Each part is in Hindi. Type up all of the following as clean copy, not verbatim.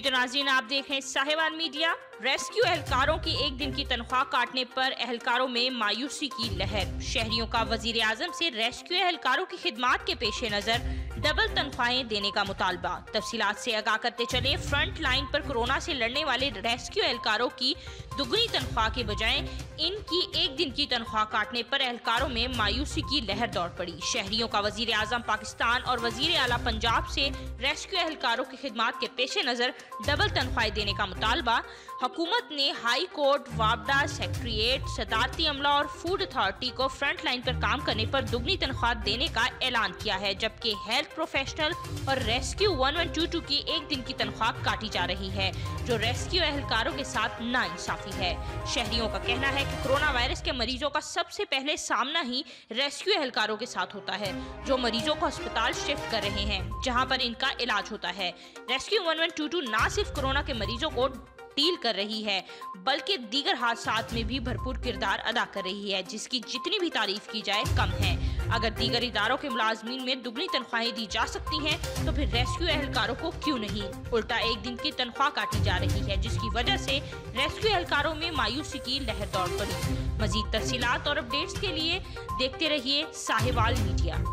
तो नाज़रीन, आप देख रहे हैं साहिवाल मीडिया। रेस्क्यू एहलकारों की एक दिन की तनख्वाह काटने पर एहलकारों में मायूसी की लहर। शहरियों का वजीर आजम से रेस्क्यू एहलकारों की खिदमात के पेश नजर डबल तनख्वाहें देने का मुतालबा। तफसीलात से आगाह करते चले, फ्रंट लाइन पर कोरोना से लड़ने वाले रेस्क्यू एहलकारों की दुगनी तनख्वाह के बजाय इनकी एक दिन की तनख्वाह काटने पर एहलकारों में मायूसी की लहर दौड़ पड़ी। शहरियों का वजीर आजम पाकिस्तान और वजीर आला पंजाब से रेस्क्यू एहलकारों की खिदमात के पेश नजर डबल तनख्वाहें देने का मुतालबा। हुकूमत ने हाई कोर्ट, वापडा, सेक्रेटेरिएट, सदारती अमला और फूड अथॉरिटी को फ्रंट लाइन पर काम करने पर दुगनी तनख्वाह देने का ऐलान किया है, जबकि हेल्थ प्रोफेशनल और रेस्क्यू 1122 की एक दिन की तनख्वाह काटी जा रही है, जो रेस्क्यू एहलकारों के साथ नाइंसाफी है। शहरियों का कहना है कि कोरोना वायरस के मरीजों का सबसे पहले सामना ही रेस्क्यू एहलकारों के साथ होता है, जो मरीजों को अस्पताल शिफ्ट कर रहे हैं, जहां पर इनका इलाज होता है। रेस्क्यू 1122 न सिर्फ कोरोना के मरीजों को डील कर रही है, बल्कि दीगर हादसात में भी भरपूर किरदार अदा कर रही है, जिसकी जितनी भी तारीफ की जाए कम है। अगर दीगर इदारों के मुलाजमीन में दुगनी तनख्वाहें दी जा सकती हैं, तो फिर रेस्क्यू एहलकारों को क्यों नहीं? उल्टा एक दिन की तनख्वाह काटी जा रही है, जिसकी वजह से रेस्क्यू एहलकारों में मायूसी की लहर दौड़ पड़ी। मजीद तफसीलात और अपडेट्स के लिए देखते रहिए साहिवाल मीडिया।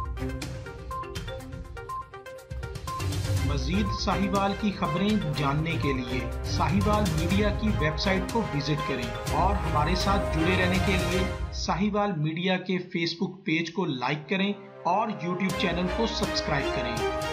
मजीद साहिवाल की खबरें जानने के लिए साहिवाल मीडिया की वेबसाइट को विजिट करें और हमारे साथ जुड़े रहने के लिए साहिवाल मीडिया के फेसबुक पेज को लाइक करें और यूट्यूब चैनल को सब्सक्राइब करें।